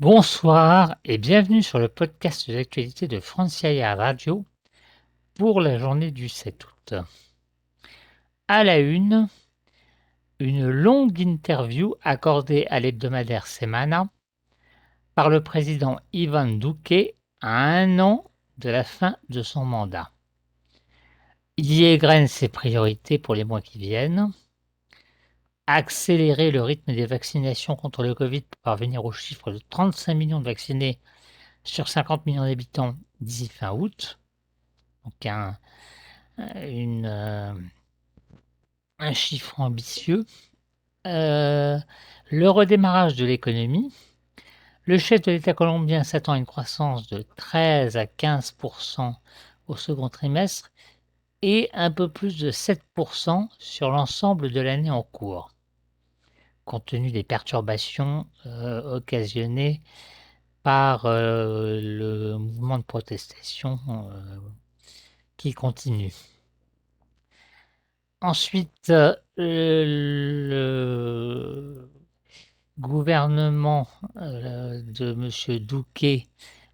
Bonsoir et bienvenue sur le podcast de l'actualité de Francia Radio pour la journée du 7 août. À la une longue interview accordée à l'hebdomadaire Semana par le président Ivan Duque à 1 an de la fin de son mandat. Il y égrène ses priorités pour les mois qui viennent. Accélérer le rythme des vaccinations contre le Covid pour parvenir au chiffre de 35 millions de vaccinés sur 50 millions d'habitants d'ici fin août. Donc un chiffre ambitieux. Le redémarrage de l'économie. Le chef de l'État colombien s'attend à une croissance de 13 à 15% au second trimestre et un peu plus de 7% sur l'ensemble de l'année en cours, compte tenu des perturbations occasionnées par le mouvement de protestation qui continue. Ensuite, le gouvernement de M. Duque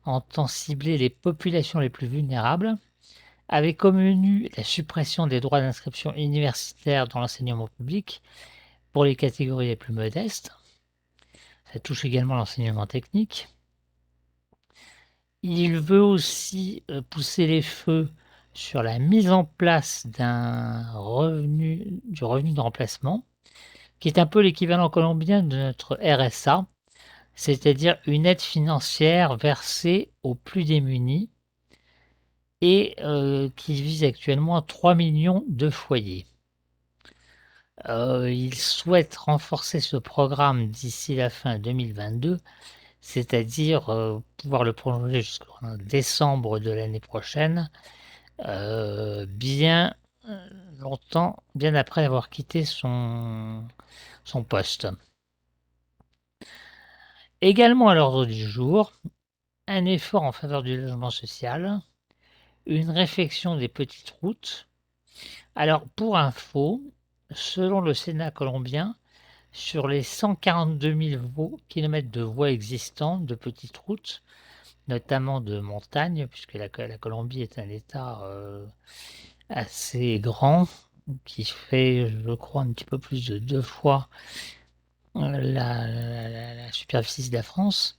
entend cibler les populations les plus vulnérables, avec comme menu la suppression des droits d'inscription universitaire dans l'enseignement public pour les catégories les plus modestes. Ça touche également l'enseignement technique. Il veut aussi pousser les feux sur la mise en place du revenu de remplacement, qui est un peu l'équivalent colombien de notre RSA, c'est-à-dire une aide financière versée aux plus démunis et qui vise actuellement 3 millions de foyers. Il souhaite renforcer ce programme d'ici la fin 2022, c'est-à-dire pouvoir le prolonger jusqu'en décembre de l'année prochaine, bien longtemps, bien après avoir quitté son poste. Également à l'ordre du jour, un effort en faveur du logement social, une réflexion des petites routes. Alors, pour info, selon le Sénat colombien, sur les 142 000 kilomètres de voies existantes de petites routes, notamment de montagne, puisque la Colombie est un État assez grand, qui fait, je crois, un petit peu plus de 2 fois la superficie de la France.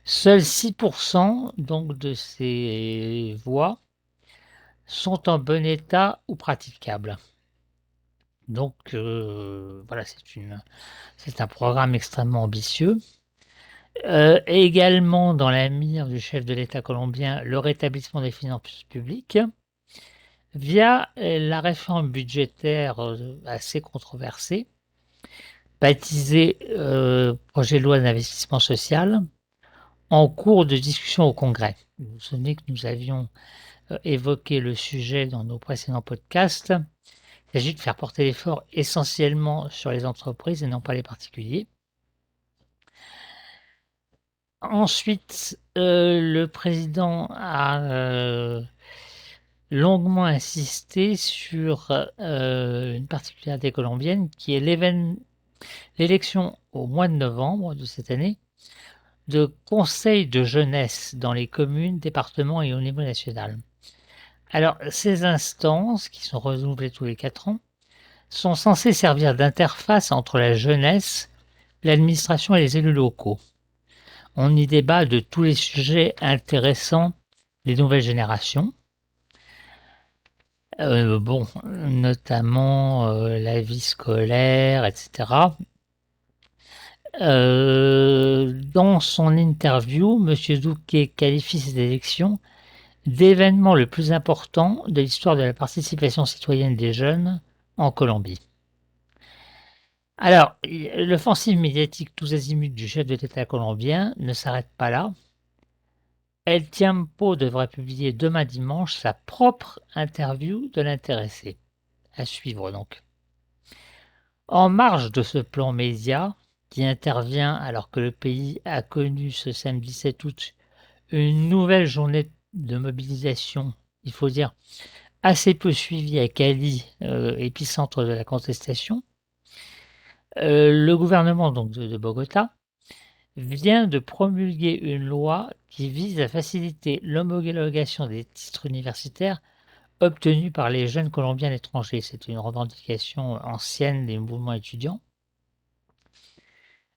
Seuls 6% donc de ces voies sont en bon état ou praticables. Donc voilà, c'est un programme extrêmement ambitieux. Également dans la mire du chef de l'État colombien, le rétablissement des finances publiques via la réforme budgétaire assez controversée, baptisée projet de loi d'investissement social, en cours de discussion au Congrès. Vous vous souvenez que nous avions évoqué le sujet dans nos précédents podcasts. Il s'agit de faire porter l'effort essentiellement sur les entreprises et non pas les particuliers. Ensuite, le président a longuement insisté sur une particularité colombienne qui est l'élection au mois de novembre de cette année de conseils de jeunesse dans les communes, départements et au niveau national. Alors, ces instances, qui sont renouvelées tous les 4 ans, sont censées servir d'interface entre la jeunesse, l'administration et les élus locaux. On y débat de tous les sujets intéressant les nouvelles générations. Notamment la vie scolaire, etc. Dans son interview, M. Duque qualifie ces élections d'événement le plus important de l'histoire de la participation citoyenne des jeunes en Colombie. Alors, l'offensive médiatique tous azimuts du chef de l'État colombien ne s'arrête pas là. El Tiempo devrait publier demain dimanche sa propre interview de l'intéressé. À suivre donc. En marge de ce plan média, qui intervient alors que le pays a connu ce samedi 7 août une nouvelle journée de mobilisation, il faut dire, assez peu suivie à Cali, épicentre de la contestation, le gouvernement donc de Bogota vient de promulguer une loi qui vise à faciliter l'homologation des titres universitaires obtenus par les jeunes Colombiens à l'étranger. C'est une revendication ancienne des mouvements étudiants.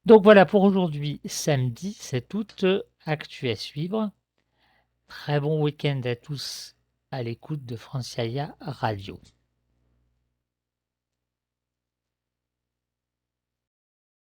Donc voilà pour aujourd'hui, samedi, c'est toute actu à suivre. Très bon week-end à tous à l'écoute de Franciaia Radio.